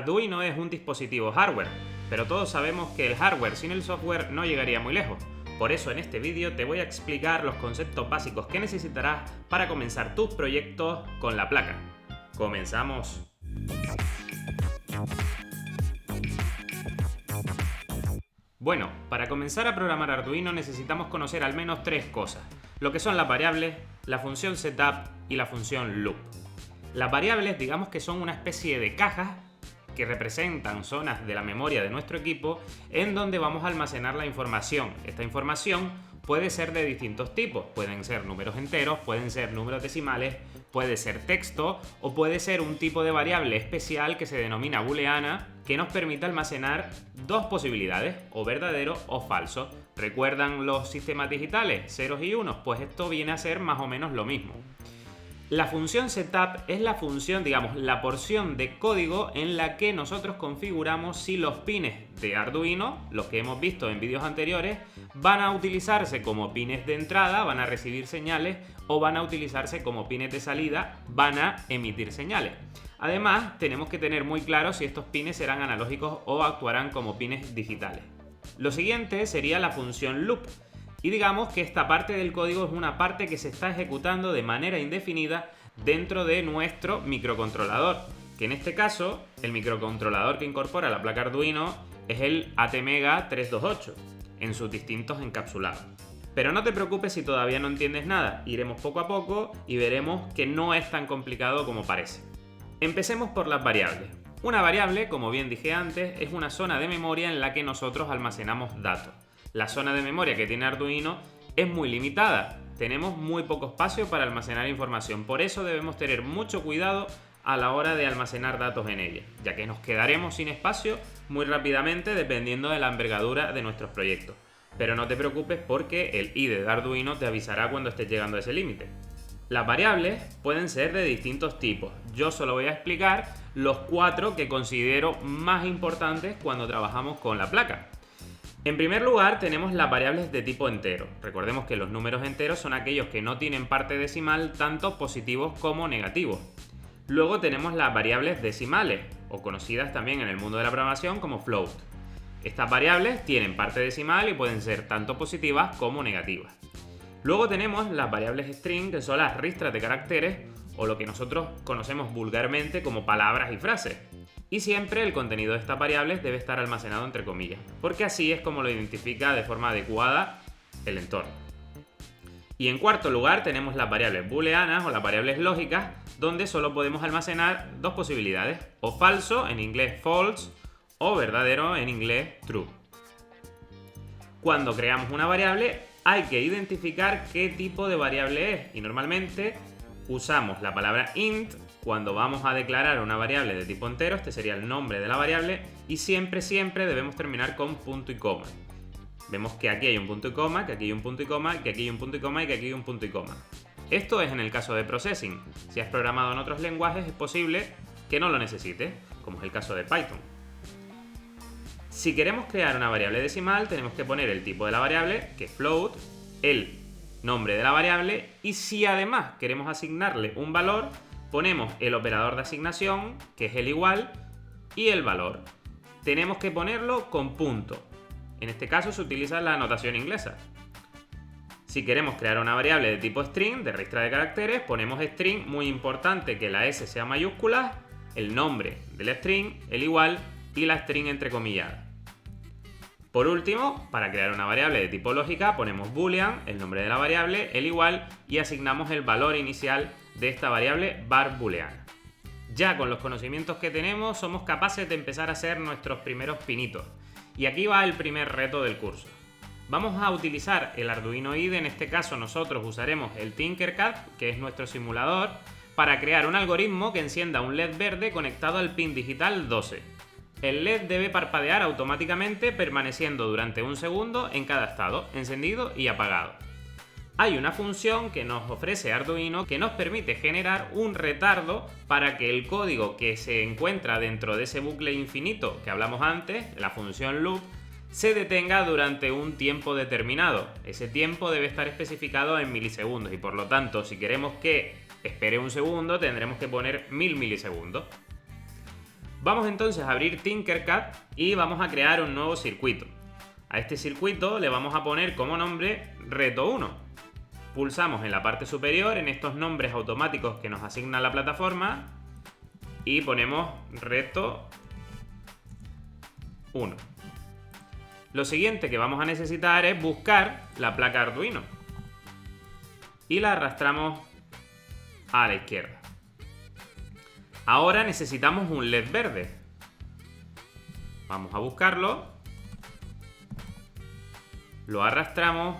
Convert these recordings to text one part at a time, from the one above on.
Arduino es un dispositivo hardware, pero todos sabemos que el hardware sin el software no llegaría muy lejos. Por eso en este vídeo te voy a explicar los conceptos básicos que necesitarás para comenzar tus proyectos con la placa. ¡Comenzamos! Bueno, para comenzar a programar Arduino necesitamos conocer al menos tres cosas, lo que son las variables, la función setup y la función loop. Las variables, digamos que son una especie de cajas que representan zonas de la memoria de nuestro equipo en donde vamos a almacenar la información. Esta información puede ser de distintos tipos, pueden ser números enteros, pueden ser números decimales, puede ser texto o puede ser un tipo de variable especial que se denomina booleana que nos permite almacenar dos posibilidades, o verdadero o falso. ¿Recuerdan los sistemas digitales, ceros y unos? Pues esto viene a ser más o menos lo mismo. La función setup es la función, digamos, la porción de código en la que nosotros configuramos si los pines de Arduino, los que hemos visto en vídeos anteriores, van a utilizarse como pines de entrada, van a recibir señales, o van a utilizarse como pines de salida, van a emitir señales. Además, tenemos que tener muy claro si estos pines serán analógicos o actuarán como pines digitales. Lo siguiente sería la función loop. Y digamos que esta parte del código es una parte que se está ejecutando de manera indefinida dentro de nuestro microcontrolador, que en este caso, el microcontrolador que incorpora la placa Arduino es el ATmega 328, en sus distintos encapsulados. Pero no te preocupes si todavía no entiendes nada, iremos poco a poco y veremos que no es tan complicado como parece. Empecemos por las variables. Una variable, como bien dije antes, es una zona de memoria en la que nosotros almacenamos datos. La zona de memoria que tiene Arduino es muy limitada, tenemos muy poco espacio para almacenar información, por eso debemos tener mucho cuidado a la hora de almacenar datos en ella, ya que nos quedaremos sin espacio muy rápidamente dependiendo de la envergadura de nuestros proyectos. Pero no te preocupes porque el IDE de Arduino te avisará cuando estés llegando a ese límite. Las variables pueden ser de distintos tipos, yo solo voy a explicar los 4 que considero más importantes cuando trabajamos con la placa. En primer lugar tenemos las variables de tipo entero. Recordemos que los números enteros son aquellos que no tienen parte decimal, tanto positivos como negativos. Luego tenemos las variables decimales, o conocidas también en el mundo de la programación como float. Estas variables tienen parte decimal y pueden ser tanto positivas como negativas. Luego tenemos las variables string, que son las ristras de caracteres, o lo que nosotros conocemos vulgarmente como palabras y frases. Y siempre el contenido de estas variables debe estar almacenado entre comillas, porque así es como lo identifica de forma adecuada el entorno. Y en cuarto lugar tenemos las variables booleanas o las variables lógicas, donde solo podemos almacenar dos posibilidades, o falso, en inglés false, o verdadero, en inglés true. Cuando creamos una variable hay que identificar qué tipo de variable es, y normalmente usamos la palabra int cuando vamos a declarar una variable de tipo entero. Este sería el nombre de la variable, y siempre debemos terminar con punto y coma. Vemos que aquí hay un punto y coma, que aquí hay un punto y coma, que aquí hay un punto y coma y que aquí hay un punto y coma. Esto es en el caso de processing. Si has programado en otros lenguajes es posible que no lo necesites, como es el caso de Python. Si queremos crear una variable decimal tenemos que poner el tipo de la variable, que es float, el nombre de la variable, y si además queremos asignarle un valor, ponemos el operador de asignación, que es el igual, y el valor. Tenemos que ponerlo con punto. En este caso se utiliza la notación inglesa. Si queremos crear una variable de tipo string, de ristra de caracteres, ponemos string, muy importante que la S sea mayúscula, el nombre del string, el igual y la string entrecomillada. Por último, para crear una variable de tipo lógica, ponemos boolean, el nombre de la variable, el igual, y asignamos el valor inicial de esta variable var booleana. Ya con los conocimientos que tenemos somos capaces de empezar a hacer nuestros primeros pinitos. Y aquí va el primer reto del curso. Vamos a utilizar el Arduino IDE, en este caso nosotros usaremos el Tinkercad, que es nuestro simulador, para crear un algoritmo que encienda un LED verde conectado al pin digital 12. El LED debe parpadear automáticamente permaneciendo durante un segundo en cada estado, encendido y apagado. Hay una función que nos ofrece Arduino que nos permite generar un retardo para que el código que se encuentra dentro de ese bucle infinito que hablamos antes, la función loop, se detenga durante un tiempo determinado. Ese tiempo debe estar especificado en milisegundos y por lo tanto, si queremos que espere un segundo, tendremos que poner 1000 milisegundos. Vamos entonces a abrir Tinkercad y vamos a crear un nuevo circuito. A este circuito le vamos a poner como nombre Reto 1. Pulsamos en la parte superior en estos nombres automáticos que nos asigna la plataforma y ponemos Reto 1. Lo siguiente que vamos a necesitar es buscar la placa Arduino y la arrastramos a la izquierda. Ahora necesitamos un LED verde. Vamos a buscarlo, lo arrastramos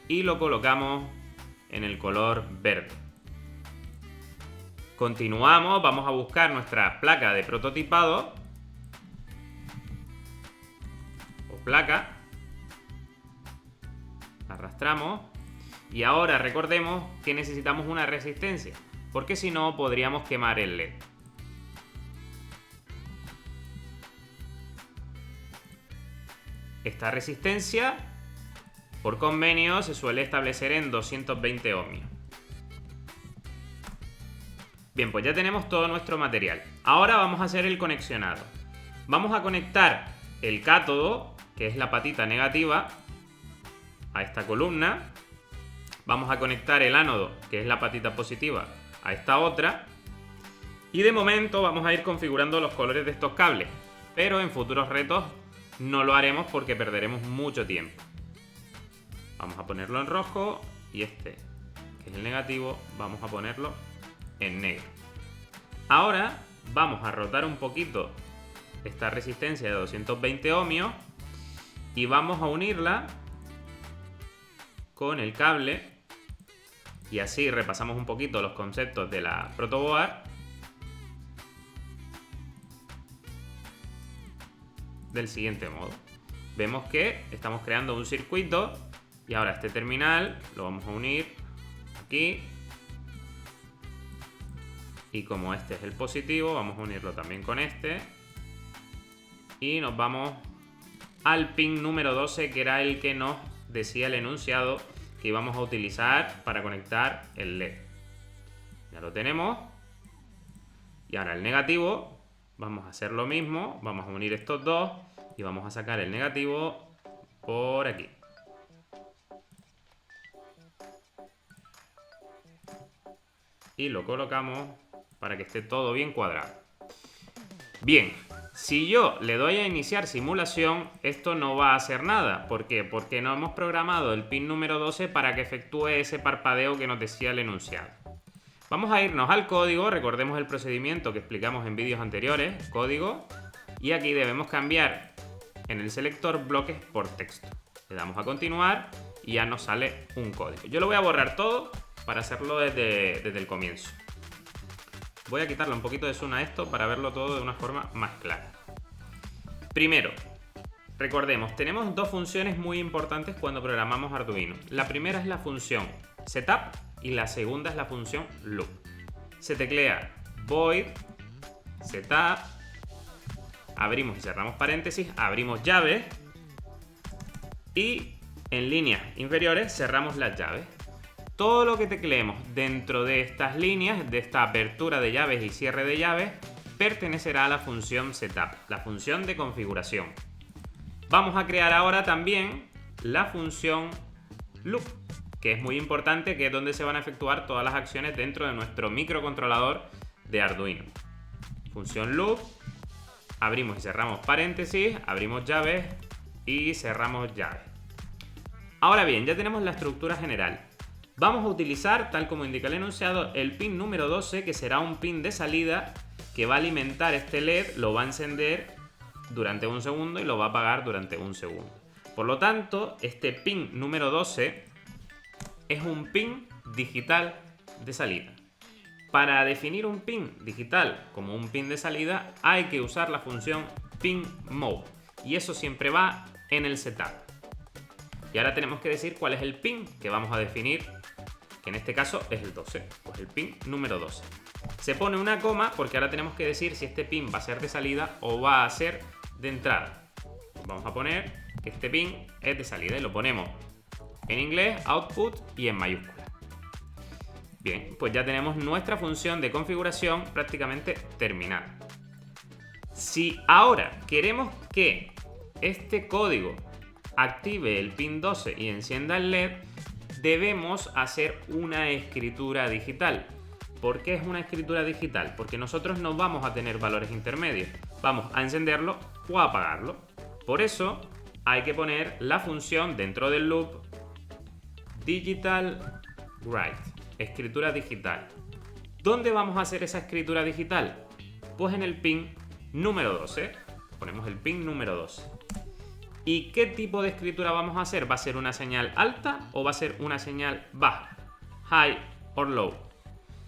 y lo colocamos en el color verde. Continuamos, vamos a buscar nuestra placa de prototipado o placa, arrastramos y ahora recordemos que necesitamos una resistencia, porque si no podríamos quemar el LED. Esta resistencia, por convenio, se suele establecer en 220 ohmios. Bien, pues ya tenemos todo nuestro material. Ahora vamos a hacer el conexionado. Vamos a conectar el cátodo, que es la patita negativa, a esta columna. Vamos a conectar el ánodo, que es la patita positiva, a esta otra. Y de momento vamos a ir configurando los colores de estos cables, pero en futuros retos no lo haremos porque perderemos mucho tiempo. Vamos a ponerlo en rojo y este, que es el negativo, vamos a ponerlo en negro. Ahora vamos a rotar un poquito esta resistencia de 220 ohmios y vamos a unirla con el cable y así repasamos un poquito los conceptos de la protoboard del siguiente modo. Vemos que estamos creando un circuito y ahora este terminal lo vamos a unir aquí y como este es el positivo vamos a unirlo también con este y nos vamos al pin número 12, que era el que nos decía el enunciado que íbamos a utilizar para conectar el LED. Ya lo tenemos. Y ahora el negativo, vamos a hacer lo mismo, vamos a unir estos dos y vamos a sacar el negativo por aquí. Y lo colocamos para que esté todo bien cuadrado. Bien, si yo le doy a iniciar simulación, esto no va a hacer nada. ¿Por qué? Porque no hemos programado el pin número 12 para que efectúe ese parpadeo que nos decía el enunciado. Vamos a irnos al código, recordemos el procedimiento que explicamos en vídeos anteriores, código, y aquí debemos cambiar en el selector bloques por texto. Le damos a continuar y ya nos sale un código. Yo lo voy a borrar todo para hacerlo desde el comienzo. Voy a quitarle un poquito de zoom a esto para verlo todo de una forma más clara. Primero, recordemos, tenemos dos funciones muy importantes cuando programamos Arduino. La primera es la función setup y la segunda es la función loop. Se teclea void setup, abrimos y cerramos paréntesis, abrimos llaves y en líneas inferiores cerramos las llaves. Todo lo que tecleemos dentro de estas líneas, de esta apertura de llaves y cierre de llaves, pertenecerá a la función setup, la función de configuración. Vamos a crear ahora también la función loop, que es muy importante, que es donde se van a efectuar todas las acciones dentro de nuestro microcontrolador de Arduino. Función loop, abrimos y cerramos paréntesis, abrimos llaves y cerramos llaves. Ahora bien, ya tenemos la estructura general. Vamos a utilizar, tal como indica el enunciado, el pin número 12, que será un pin de salida que va a alimentar este LED, lo va a encender durante un segundo y lo va a apagar durante un segundo. Por lo tanto, este pin número 12 es un pin digital de salida. Para definir un pin digital como un pin de salida hay que usar la función pinMode y eso siempre va en el setup. Y ahora tenemos que decir cuál es el pin que vamos a definir, que en este caso es el 12, pues el pin número 12. Se pone una coma porque ahora tenemos que decir si este pin va a ser de salida o va a ser de entrada. Vamos a poner que este pin es de salida y lo ponemos en inglés, output y en mayúscula. Bien, pues ya tenemos nuestra función de configuración prácticamente terminada. Si ahora queremos que este código active el pin 12 y encienda el LED, debemos hacer una escritura digital. ¿Por qué es una escritura digital? Porque nosotros no vamos a tener valores intermedios. Vamos a encenderlo o a apagarlo. Por eso hay que poner la función dentro del loop Digital Write, escritura digital. ¿Dónde vamos a hacer esa escritura digital? Pues en el pin número 12. Ponemos el pin número 12. ¿Y qué tipo de escritura vamos a hacer? ¿Va a ser una señal alta o va a ser una señal baja? High or low.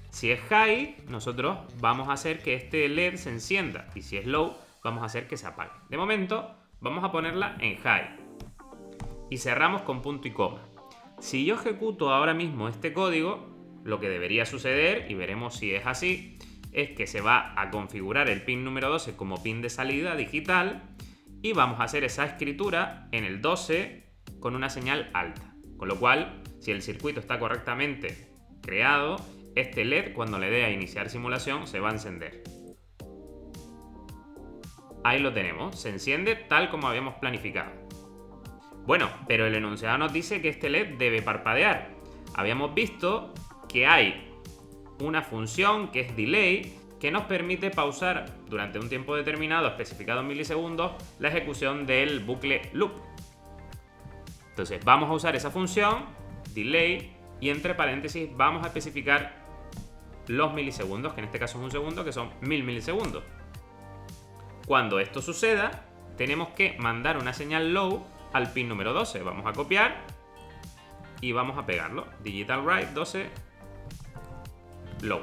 Si es high, nosotros vamos a hacer que este LED se encienda. Y si es low, vamos a hacer que se apague. De momento, vamos a ponerla en high. Y cerramos con punto y coma. Si yo ejecuto ahora mismo este código, lo que debería suceder, y veremos si es así, es que se va a configurar el pin número 12 como pin de salida digital y vamos a hacer esa escritura en el 12 con una señal alta. Con lo cual, si el circuito está correctamente creado, este LED, cuando le dé a iniciar simulación, se va a encender. Ahí lo tenemos, se enciende tal como habíamos planificado. Bueno, pero el enunciado nos dice que este LED debe parpadear. Habíamos visto que hay una función que es delay que nos permite pausar durante un tiempo determinado, especificado en milisegundos, la ejecución del bucle loop. Entonces vamos a usar esa función, delay, y entre paréntesis vamos a especificar los milisegundos, que en este caso es un segundo, que son 1000 milisegundos. Cuando esto suceda, tenemos que mandar una señal low al pin número 12. Vamos a copiar y vamos a pegarlo. Digital Write 12 low.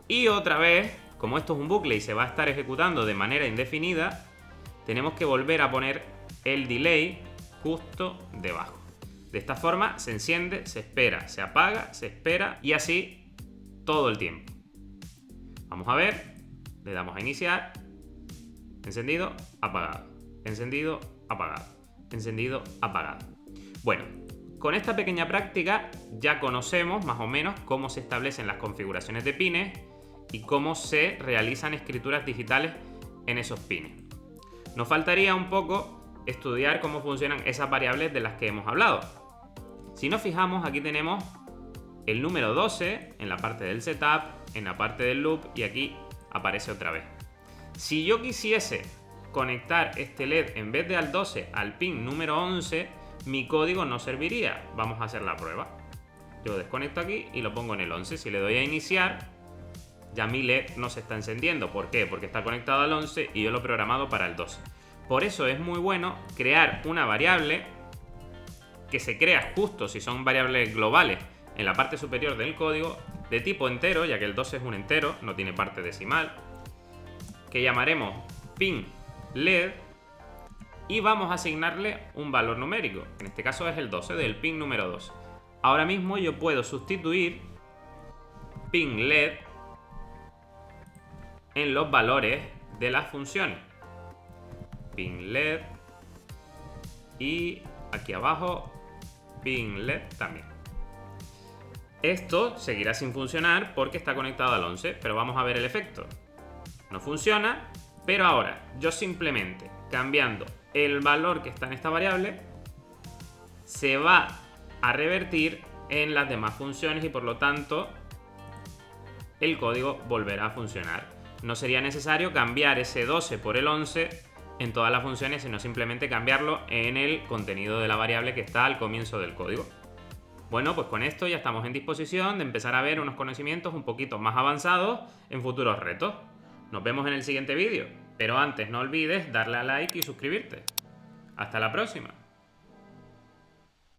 Y otra vez, como esto es un bucle y se va a estar ejecutando de manera indefinida, tenemos que volver a poner el delay justo debajo. De esta forma se enciende, se espera, se apaga, se espera y así todo el tiempo. Vamos a ver, le damos a iniciar, encendido, apagado, encendido, apagado, encendido, apagado. Bueno, con esta pequeña práctica ya conocemos más o menos cómo se establecen las configuraciones de pines y cómo se realizan escrituras digitales en esos pines. Nos faltaría un poco estudiar cómo funcionan esas variables de las que hemos hablado. Si nos fijamos, aquí tenemos el número 12 en la parte del setup, en la parte del loop y aquí aparece otra vez. Si yo quisiese conectar este LED en vez de al 12 al pin número 11, mi código no serviría. Vamos a hacer la prueba. Yo desconecto aquí y lo pongo en el 11. Si le doy a iniciar, ya mi LED no se está encendiendo. ¿Por qué? Porque está conectado al 11 y yo lo he programado para el 12. Por eso es muy bueno crear una variable que se crea justo si son variables globales en la parte superior del código de tipo entero, ya que el 12 es un entero, no tiene parte decimal, que llamaremos pin LED y vamos a asignarle un valor numérico. En este caso es el 12 del pin número 12. Ahora mismo yo puedo sustituir pin LED en los valores de las funciones. Pin LED y aquí abajo pin LED también. Esto seguirá sin funcionar porque está conectado al 11, pero vamos a ver el efecto. No funciona, pero ahora yo simplemente cambiando el valor que está en esta variable se va a revertir en las demás funciones y por lo tanto el código volverá a funcionar. No sería necesario cambiar ese 12 por el 11 en todas las funciones, sino simplemente cambiarlo en el contenido de la variable que está al comienzo del código. Bueno, pues con esto ya estamos en disposición de empezar a ver unos conocimientos un poquito más avanzados en futuros retos. Nos vemos en el siguiente vídeo, pero antes no olvides darle a like y suscribirte. ¡Hasta la próxima!